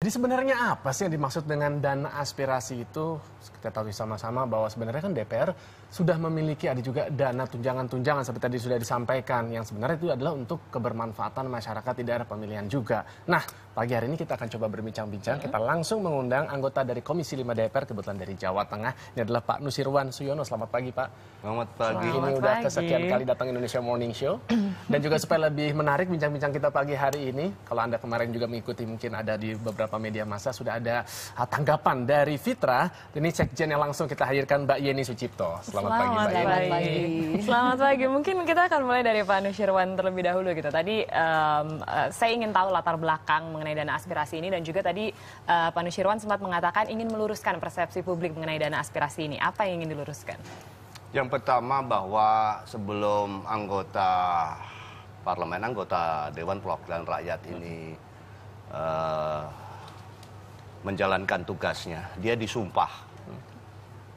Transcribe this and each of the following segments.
Jadi sebenarnya apa sih yang dimaksud dengan dana aspirasi itu? Kita tahu sama-sama bahwa sebenarnya kan DPR sudah memiliki ada juga dana tunjangan-tunjangan seperti tadi sudah disampaikan yang sebenarnya itu adalah untuk kebermanfaatan masyarakat di daerah pemilihan juga. Nah, pagi hari ini kita akan coba berbincang-bincang. Kita langsung mengundang anggota dari Komisi 5 DPR kebetulan dari Jawa Tengah. Ini adalah Pak Nusirwan Suyono. Selamat pagi, Pak. Selamat pagi. Ini udah kesekian kali datang Indonesia Morning Show. Dan juga supaya lebih menarik bincang-bincang kita pagi hari ini, kalau Anda kemarin juga mengikuti mungkin ada di beberapa media massa sudah ada tanggapan dari Fitra. Ini sekjennya langsung kita hadirkan Mbak Yeni Sucipto. Selamat pagi Mbak Yeni. Selamat pagi. Mungkin kita akan mulai dari Pak Nusirwan terlebih dahulu gitu. Tadi saya ingin tahu latar belakang mengenai dana aspirasi ini dan juga tadi Pak Nusirwan sempat mengatakan ingin meluruskan persepsi publik mengenai dana aspirasi ini. Apa yang ingin diluruskan? Yang pertama bahwa sebelum anggota parlemen, anggota Dewan Perwakilan Rakyat ini menjalankan tugasnya, dia disumpah.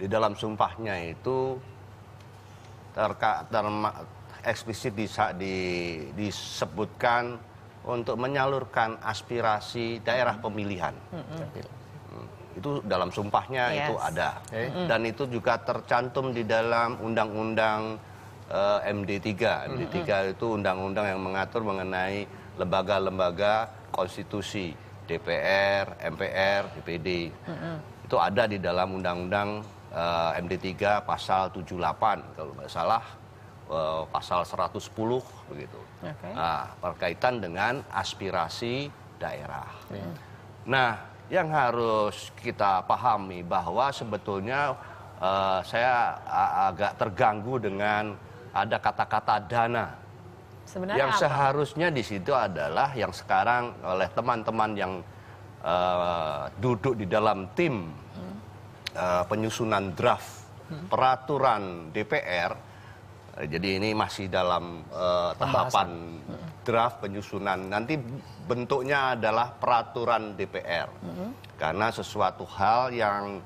Di dalam sumpahnya itu eksplisit disebutkan untuk menyalurkan aspirasi daerah pemilihan. Itu dalam sumpahnya itu ada. Dan itu juga tercantum di dalam Undang-Undang MD3. MD3 itu undang-undang yang mengatur mengenai lembaga-lembaga konstitusi, DPR, MPR, DPD. Itu ada di dalam Undang-Undang MD3 pasal 78 kalau nggak salah, pasal 110 begitu. Nah, berkaitan dengan aspirasi daerah. Nah, yang harus kita pahami bahwa sebetulnya saya agak terganggu dengan ada kata-kata dana. Sebenarnya yang apa? Seharusnya di situ adalah yang sekarang oleh teman-teman yang duduk di dalam tim penyusunan draft peraturan DPR. Jadi ini masih dalam tahapan draft penyusunan. Nanti bentuknya adalah peraturan DPR. Karena sesuatu hal yang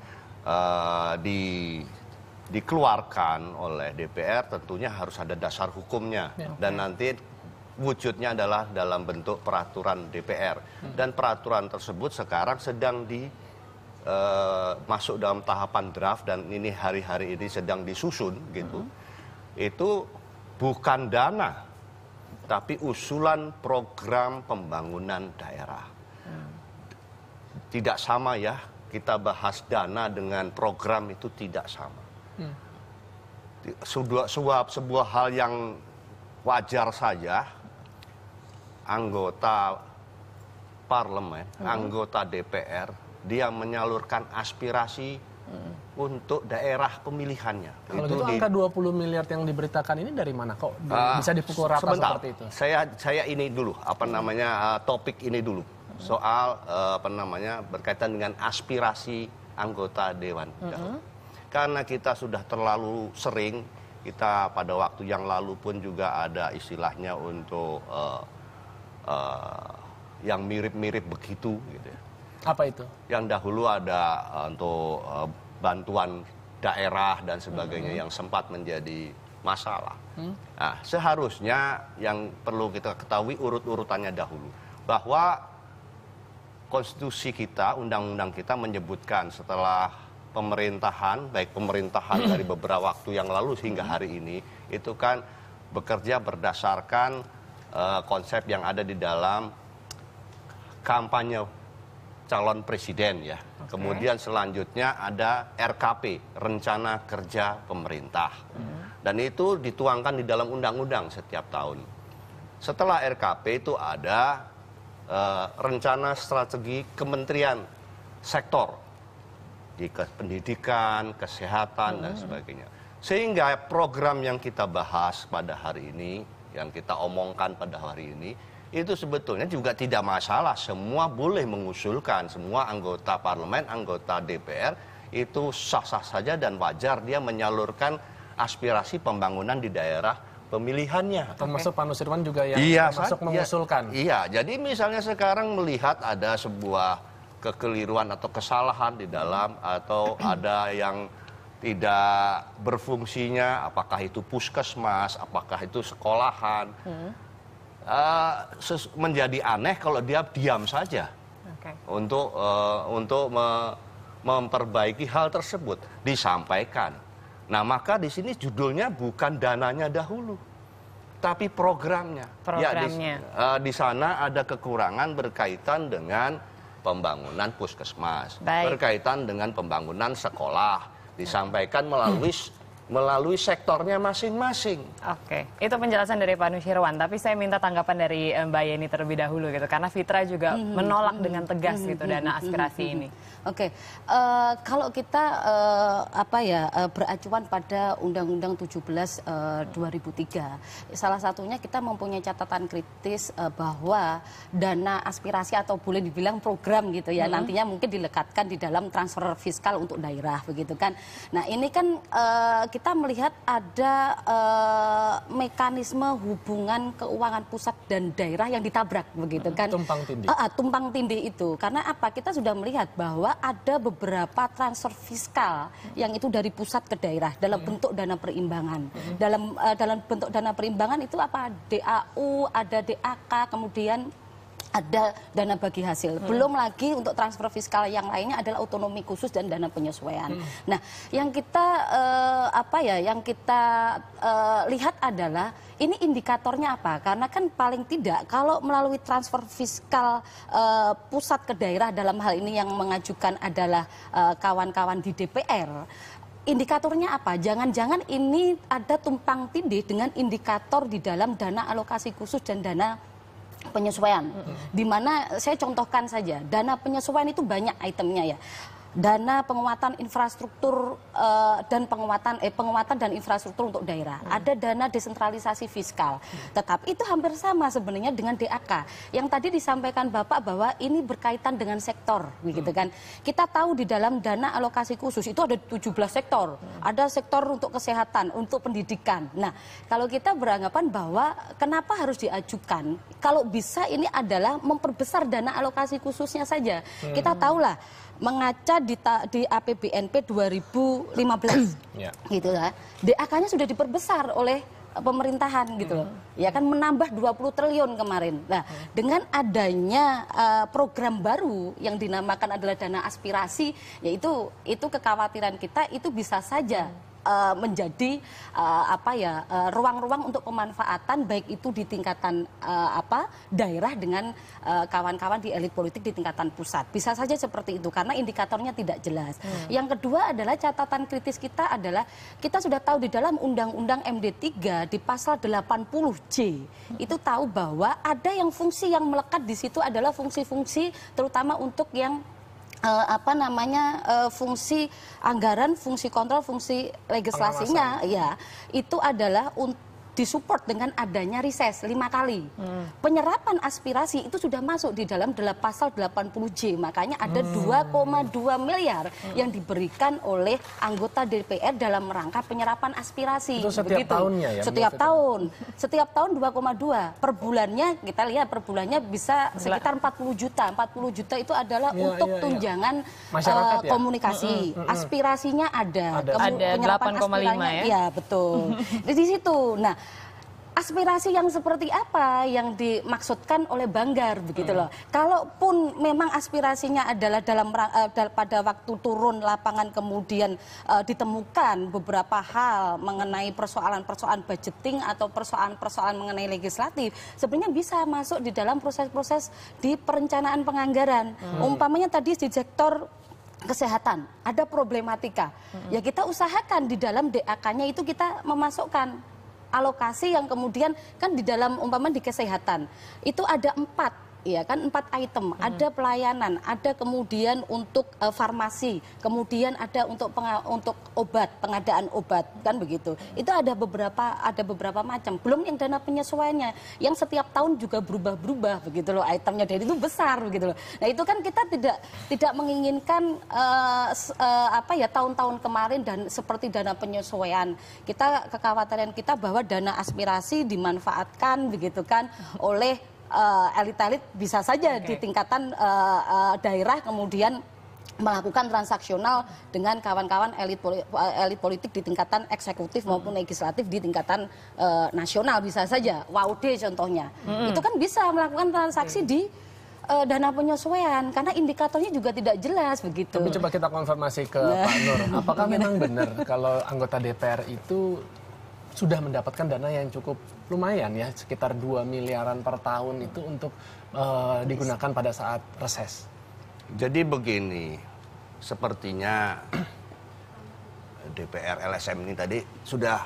dikeluarkan oleh DPR tentunya harus ada dasar hukumnya. Dan nanti wujudnya adalah dalam bentuk peraturan DPR. Dan peraturan tersebut sekarang sedang masuk dalam tahapan draft dan ini hari-hari ini sedang disusun gitu. Itu bukan dana, tapi usulan program pembangunan daerah. Tidak sama ya, kita bahas dana dengan program itu tidak sama. Sebuah hal yang wajar saja, anggota parlemen, anggota DPR, dia menyalurkan aspirasi untuk daerah pemilihannya. Kalau gitu angka 20 miliar yang diberitakan ini dari mana kok bisa dipukul rata seperti itu? Saya ini dulu, topik ini dulu. Soal berkaitan dengan aspirasi anggota Dewan. Karena kita sudah terlalu sering, kita pada waktu yang lalu pun juga ada istilahnya untuk yang mirip-mirip begitu gitu ya. Apa itu? Yang dahulu ada untuk bantuan daerah dan sebagainya yang sempat menjadi masalah. Nah, seharusnya yang perlu kita ketahui urut-urutannya dahulu. Bahwa konstitusi kita, undang-undang kita menyebutkan setelah pemerintahan, baik pemerintahan dari beberapa waktu yang lalu hingga hari ini, itu kan bekerja berdasarkan konsep yang ada di dalam kampanye calon presiden ya. Kemudian selanjutnya ada RKP, Rencana Kerja Pemerintah. Dan itu dituangkan di dalam undang-undang setiap tahun. Setelah RKP itu ada rencana strategi kementerian sektor di pendidikan, kesehatan dan sebagainya. Sehingga program yang kita bahas pada hari ini, yang kita omongkan pada hari ini, itu sebetulnya juga tidak masalah. Semua boleh mengusulkan, semua anggota parlemen, anggota DPR itu sah-sah saja dan wajar dia menyalurkan aspirasi pembangunan di daerah pemilihannya. Termasuk Pak Nusirwan juga yang termasuk mengusulkan. Iya, jadi misalnya sekarang melihat ada sebuah kekeliruan atau kesalahan di dalam atau ada yang tidak berfungsinya, apakah itu puskesmas, apakah itu sekolahan. Menjadi aneh kalau dia diam saja. untuk memperbaiki hal tersebut, disampaikan. Nah, maka di sini judulnya bukan dananya dahulu, tapi programnya. Programnya. Ya, di sana ada kekurangan berkaitan dengan pembangunan puskesmas, berkaitan dengan pembangunan sekolah, disampaikan melalui sektornya masing-masing. Oke, itu penjelasan dari Pak Nusirwan. Tapi saya minta tanggapan dari Mbak Yeni terlebih dahulu gitu, karena Fitra juga menolak dengan tegas gitu dana aspirasi ini. Oke, kalau kita beracuan pada Undang-Undang 17 2003, salah satunya kita mempunyai catatan kritis bahwa dana aspirasi atau boleh dibilang program gitu ya, nantinya mungkin dilekatkan di dalam transfer fiskal untuk daerah begitu kan. Nah ini kan kita melihat ada mekanisme hubungan keuangan pusat dan daerah yang ditabrak begitu kan. Tumpang tindih. Tumpang tindih itu. Karena apa? Kita sudah melihat bahwa ada beberapa transfer fiskal yang itu dari pusat ke daerah dalam bentuk dana perimbangan. Dalam bentuk dana perimbangan itu apa? DAU, ada DAK, kemudian ada dana bagi hasil. Belum lagi untuk transfer fiskal yang lainnya adalah otonomi khusus dan dana penyesuaian. Nah, yang kita lihat adalah ini indikatornya apa? Karena kan paling tidak kalau melalui transfer fiskal pusat ke daerah dalam hal ini yang mengajukan adalah kawan-kawan di DPR. Indikatornya apa? Jangan-jangan ini ada tumpang tindih dengan indikator di dalam dana alokasi khusus dan dana penyesuaian. Di mana saya contohkan saja, dana penyesuaian itu banyak itemnya ya. Dana penguatan infrastruktur dan penguatan dan infrastruktur untuk daerah. Ada dana desentralisasi fiskal. Tetapi itu hampir sama sebenarnya dengan DAK. Yang tadi disampaikan Bapak bahwa ini berkaitan dengan sektor, begitu kan. Kita tahu di dalam dana alokasi khusus itu ada 17 sektor. Ada sektor untuk kesehatan, untuk pendidikan. Nah, kalau kita beranggapan bahwa kenapa harus diajukan? Kalau bisa ini adalah memperbesar dana alokasi khususnya saja. Kita tahulah mengaca di APBNP 2015 gitu lah. DAK-nya sudah diperbesar oleh pemerintahan gitu loh. Ya kan menambah 20 triliun kemarin. Nah, dengan adanya program baru yang dinamakan adalah dana aspirasi, yaitu kekhawatiran kita itu bisa saja menjadi ruang-ruang untuk pemanfaatan baik itu di tingkatan daerah dengan kawan-kawan di elit politik di tingkatan pusat. Bisa saja seperti itu karena indikatornya tidak jelas. Yang kedua adalah catatan kritis kita adalah kita sudah tahu di dalam Undang-Undang MD3 di pasal 80J itu tahu bahwa ada yang fungsi yang melekat di situ adalah fungsi-fungsi terutama untuk yang fungsi anggaran, fungsi kontrol, fungsi legislasinya, ya itu adalah disupport dengan adanya reses 5 kali. Penyerapan aspirasi itu sudah masuk di dalam pasal 80J. Makanya ada 2,2 miliar yang diberikan oleh anggota DPR dalam rangka penyerapan aspirasi. Itu setiap tahunnya ya? Setiap tahun. Setiap tahun 2,2. Per bulannya, kita lihat per bulannya bisa sekitar 40 juta. 40 juta itu adalah untuk tunjangan komunikasi. Aspirasinya ada. Ada 8,5 ya? Iya, betul. Di situ. Nah, aspirasi yang seperti apa yang dimaksudkan oleh Banggar begitu loh. Kalaupun memang aspirasinya adalah pada waktu turun lapangan kemudian ditemukan beberapa hal mengenai persoalan-persoalan budgeting atau persoalan-persoalan mengenai legislatif, sebenarnya bisa masuk di dalam proses-proses di perencanaan penganggaran. Umpamanya tadi di sektor kesehatan ada problematika. Ya kita usahakan di dalam DAK-nya itu kita memasukkan alokasi yang kemudian kan di dalam umpama di kesehatan itu ada 4 item, ada pelayanan, ada kemudian untuk farmasi, kemudian ada untuk obat, pengadaan obat kan begitu. Itu ada beberapa macam. Belum yang dana penyesuaiannya yang setiap tahun juga berubah-berubah begitu loh itemnya, dan itu besar begitu loh. Nah, itu kan kita tidak menginginkan tahun-tahun kemarin dan seperti dana penyesuaian. Kekhawatiran kita bahwa dana aspirasi dimanfaatkan begitu kan oleh elit-elit bisa saja di tingkatan daerah kemudian melakukan transaksional dengan kawan-kawan elit politik di tingkatan eksekutif maupun legislatif di tingkatan nasional bisa saja. WAUD contohnya. Itu kan bisa melakukan transaksi di dana penyesuaian karena indikatornya juga tidak jelas begitu. Tapi coba kita konfirmasi ke Pak Nur, apakah memang benar kalau anggota DPR itu sudah mendapatkan dana yang cukup lumayan ya, sekitar 2 miliaran per tahun itu untuk digunakan pada saat reses? Jadi begini, sepertinya DPR LSM ini tadi sudah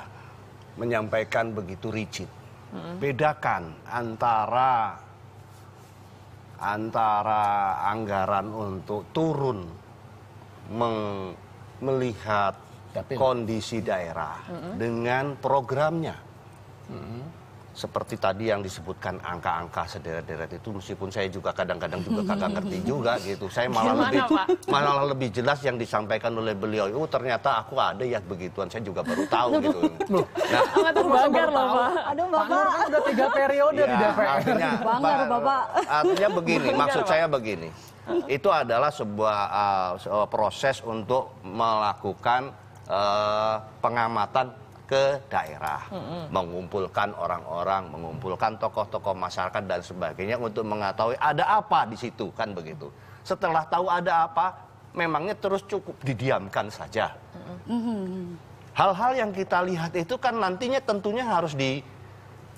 menyampaikan begitu rigid. Bedakan antara anggaran untuk turun melihat kondisi daerah dengan programnya. Seperti tadi yang disebutkan angka-angka sederet-deret itu, meskipun saya juga kadang-kadang juga kagak ngerti juga gitu. Saya malah lebih jelas yang disampaikan oleh beliau. Oh ternyata aku ada ya begituan, saya juga baru tahu gitu. Nah, terbanggar loh Pak. Aduh Pak Nur Bapak. kan udah 3 periode di DPR. Banggar, Bapak. Artinya begini, maksud saya begini. Itu adalah sebuah proses untuk melakukan pengamatan ke daerah, mengumpulkan orang-orang, mengumpulkan tokoh-tokoh masyarakat dan sebagainya untuk mengetahui ada apa di situ, kan begitu. Setelah tahu ada apa, memangnya terus cukup didiamkan saja. Hal-hal yang kita lihat itu kan nantinya tentunya harus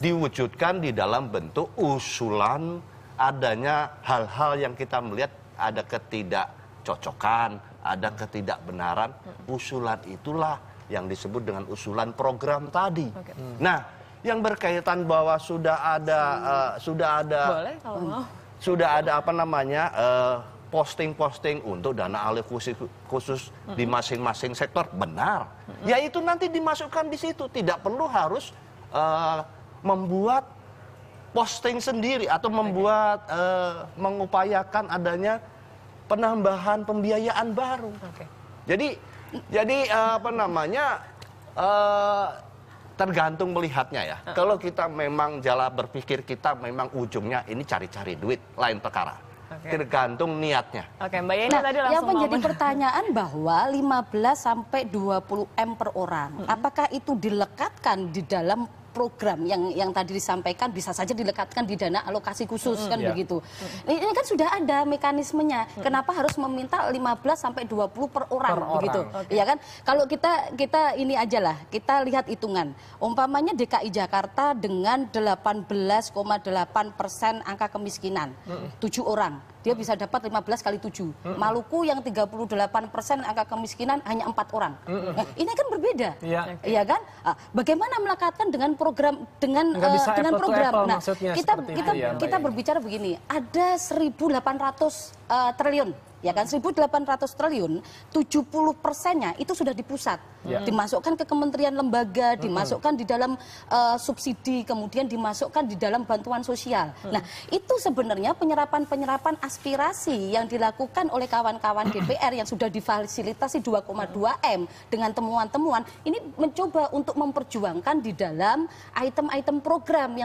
diwujudkan di dalam bentuk usulan, adanya hal-hal yang kita melihat ada ketidakcocokan, ada ketidakbenaran. Usulan itulah yang disebut dengan usulan program tadi. Nah, yang berkaitan bahwa sudah ada Boleh kalau mau. sudah ada apa namanya posting-posting untuk dana alih khusus di masing-masing sektor, benar. Ya itu nanti dimasukkan di situ, tidak perlu harus membuat posting sendiri atau membuat mengupayakan adanya penambahan pembiayaan baru. Jadi apa namanya tergantung melihatnya ya. Kalau kita memang jalan berpikir kita memang ujungnya ini cari-cari duit, lain perkara. Tergantung niatnya. Oke, Mbak Yeni tadi Yang langsung menjadi ngomong. pertanyaan bahwa 15 sampai 20 M per orang, apakah itu dilekatkan di dalam program yang tadi disampaikan, bisa saja dilekatkan di dana alokasi khusus kan begitu. Ini kan sudah ada mekanismenya. Kenapa harus meminta 15 sampai 20 per orang begitu? Iya kan? Kalau kita ini aja lah, kita lihat hitungan. Umpamanya DKI Jakarta dengan 18,8% angka kemiskinan, 7 orang. Dia bisa dapat 15 kali 7. Maluku yang 38% angka kemiskinan hanya 4 orang. Nah, ini kan berbeda. Iya kan? Bagaimana melekatkan dengan program dengan program. Nah, kita berbicara begini, ada 1.800 triliun, ya kan? 1.800 triliun, 70%-nya itu sudah di pusat. Dimasukkan ke kementerian lembaga, dimasukkan di dalam subsidi, kemudian dimasukkan di dalam bantuan sosial. Nah, itu sebenarnya penyerapan aspirasi yang dilakukan oleh kawan-kawan DPR yang sudah difasilitasi 2,2 M dengan temuan-temuan, ini mencoba untuk memperjuangkan di dalam item-item program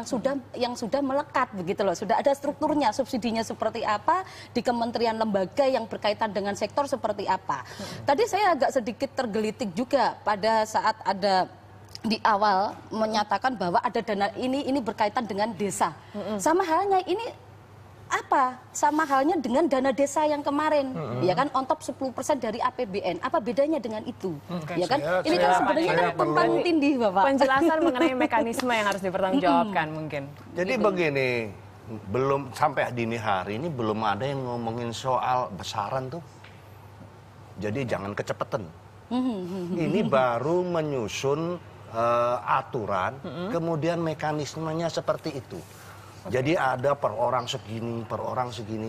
yang sudah melekat begitu loh. Sudah ada strukturnya, subsidinya seperti apa, di kementerian lembaga yang berkaitan dengan sektor seperti apa. Tadi saya agak sedikit tergelitik juga pada saat ada di awal menyatakan bahwa ada dana ini berkaitan dengan desa. Sama halnya ini apa? Sama halnya dengan dana desa yang kemarin, ya kan, on top 10% dari APBN. Apa bedanya dengan itu? Ya kan? Ini kan sebenarnya kan tumpang tindih, Bapak. Penjelasan mengenai mekanisme yang harus dipertanggungjawabkan mungkin. Jadi begini, belum sampai dini hari ini belum ada yang ngomongin soal besaran tuh. Jadi jangan kecepetan. Ini baru menyusun aturan, kemudian mekanismenya seperti itu. Jadi ada per orang segini,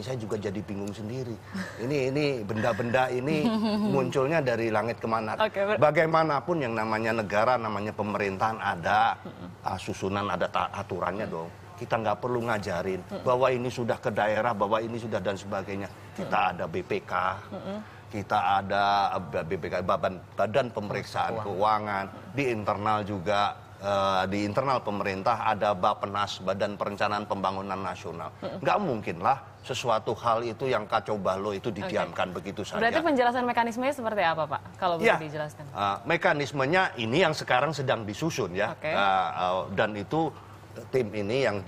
saya juga jadi bingung sendiri. Ini benda-benda ini munculnya dari langit kemana. Bagaimanapun yang namanya negara, namanya pemerintahan ada susunan, ada aturannya dong. Kita nggak perlu ngajarin bahwa ini sudah ke daerah, bahwa ini sudah dan sebagainya. Kita ada BPK. Kita ada BPK, Badan Pemeriksaan Keuangan, di internal juga, di internal pemerintah ada Bappenas, Badan Perencanaan Pembangunan Nasional. Nggak mungkinlah sesuatu hal itu yang kacau balau itu didiamkan begitu saja. Berarti penjelasan mekanismenya seperti apa, Pak? Kalau boleh dijelaskan. Mekanismenya ini yang sekarang sedang disusun ya, dan itu tim ini yang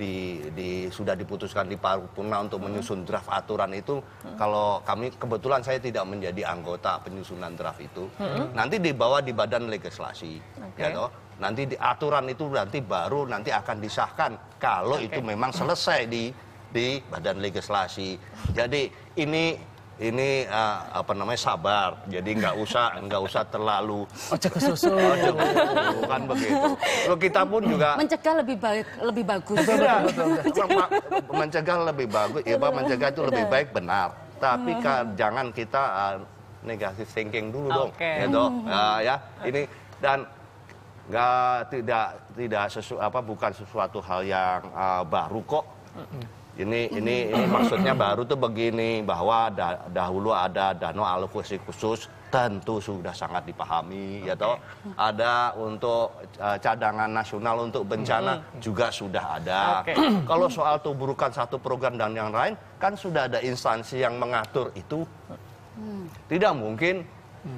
sudah diputuskan di paripurna untuk menyusun draft aturan itu, kalau kami kebetulan saya tidak menjadi anggota penyusunan draft itu, nanti dibawa di badan legislasi, ya toh. Nanti di aturan itu nanti baru nanti akan disahkan kalau itu memang selesai di badan legislasi. Jadi ini apa namanya, sabar. Jadi nggak usah terlalu Ojek ke susu. bukan begitu. Kalau kita pun juga Mencegah lebih bagus. mencegah lebih bagus, ya Pak, mencegah itu lebih baik, benar. Tapi jangan kita negatif thinking dulu dong, gitu. Ya, ini dan bukan sesuatu hal yang baru kok. Ini maksudnya baru tuh begini, bahwa dahulu ada dana alokasi khusus, tentu sudah sangat dipahami, ya toh. Ada untuk cadangan nasional untuk bencana juga sudah ada. Kalau soal tuburukan satu program dan yang lain, kan sudah ada instansi yang mengatur itu. Tidak mungkin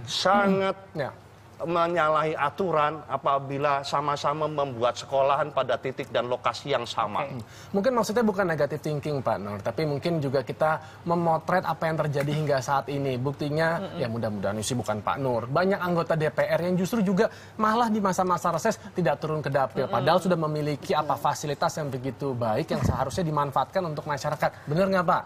sangat menyalahi aturan apabila sama-sama membuat sekolahan pada titik dan lokasi yang sama. Mungkin maksudnya bukan negative thinking, Pak Nur, tapi mungkin juga kita memotret apa yang terjadi hingga saat ini. Buktinya, ya mudah-mudahan sih bukan Pak Nur, banyak anggota DPR yang justru juga malah di masa-masa reses tidak turun ke dapil, padahal sudah memiliki fasilitas yang begitu baik yang seharusnya dimanfaatkan untuk masyarakat. Benar nggak, Pak?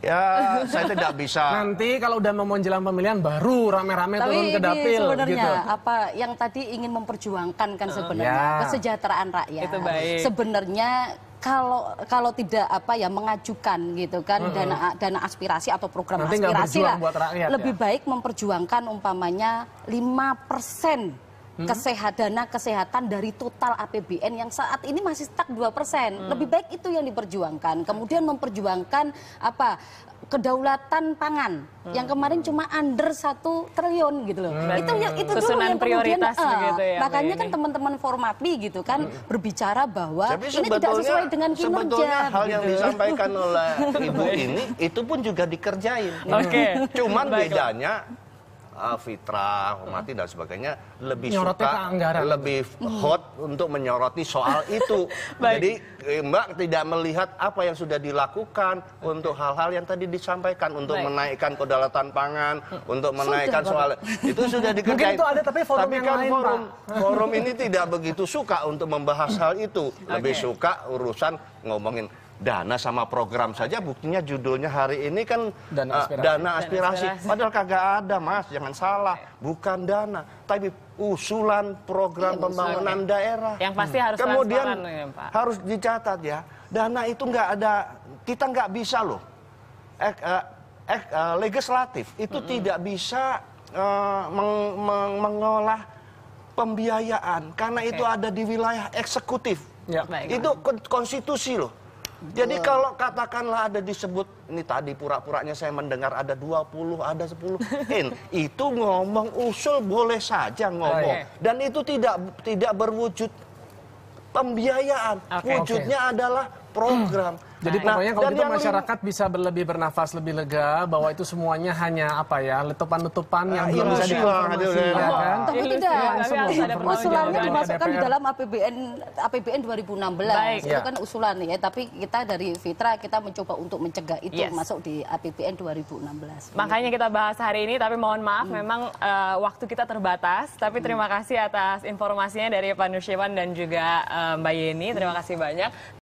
Ya, saya tidak bisa. Nanti kalau udah mau menjelang pemilihan baru rame-rame turun ke dapil. Sebenarnya gitu. apa yang tadi ingin memperjuangkan kan sebenarnya kesejahteraan rakyat. Itu baik. Sebenarnya kalau tidak mengajukan gitu kan dana aspirasi atau program nanti aspirasi lah, buat rakyat, lebih baik memperjuangkan umpamanya 5% dana kesehatan dari total APBN yang saat ini masih stuck 2%. Lebih baik itu yang diperjuangkan. Kemudian memperjuangkan kedaulatan pangan yang kemarin cuma under 1 triliun gitu loh. Itu dulu yang prioritas kemudian begitu ya, makanya Mbak kan teman-teman Formapi gitu kan berbicara bahwa Tapi ini tidak sesuai dengan kinerja. Sebetulnya hal yang gitu. disampaikan oleh Ibu ini itu pun juga dikerjain. Cuman bedanya Fitra, Hormati dan sebagainya lebih lebih hot untuk menyoroti soal itu. Jadi Mbak tidak melihat apa yang sudah dilakukan untuk hal-hal yang tadi disampaikan, untuk menaikkan kedaulatan pangan, untuk menaikkan soal itu sudah dikerjain. Mungkin itu ada, tapi forum yang kan lain, forum ini tidak begitu suka untuk membahas hal itu. Lebih suka urusan ngomongin dana sama program saja, buktinya judulnya hari ini kan dana aspirasi. Padahal kagak ada, Mas, jangan salah. Bukan dana, tapi usulan program pembangunan daerah. Yang pasti harus kemudian transparan ya, Pak. harus dicatat ya, dana itu nggak ada, kita nggak bisa loh. Legislatif itu tidak bisa mengolah pembiayaan karena itu ada di wilayah eksekutif. Itu konstitusi loh. Jadi kalau katakanlah ada disebut, ini tadi pura-puranya saya mendengar ada 20, ada 10. Itu ngomong usul boleh saja ngomong. Dan itu tidak berwujud pembiayaan. Wujudnya adalah program. Jadi pokoknya kalau gitu masyarakat bisa lebih bernafas lebih lega bahwa itu semuanya hanya letupan-letupan yang belum bisa dikonfirmasi, ya kan? Tapi tidak, usulannya dimasukkan di dalam APBN 2016. Itu kan usulan ya, tapi kita dari Fitra kita mencoba untuk mencegah itu masuk di APBN 2016. Makanya kita bahas hari ini, tapi mohon maaf memang waktu kita terbatas. Tapi terima kasih atas informasinya dari Pak Nusirwan dan juga Mbak Yeni. Terima kasih banyak.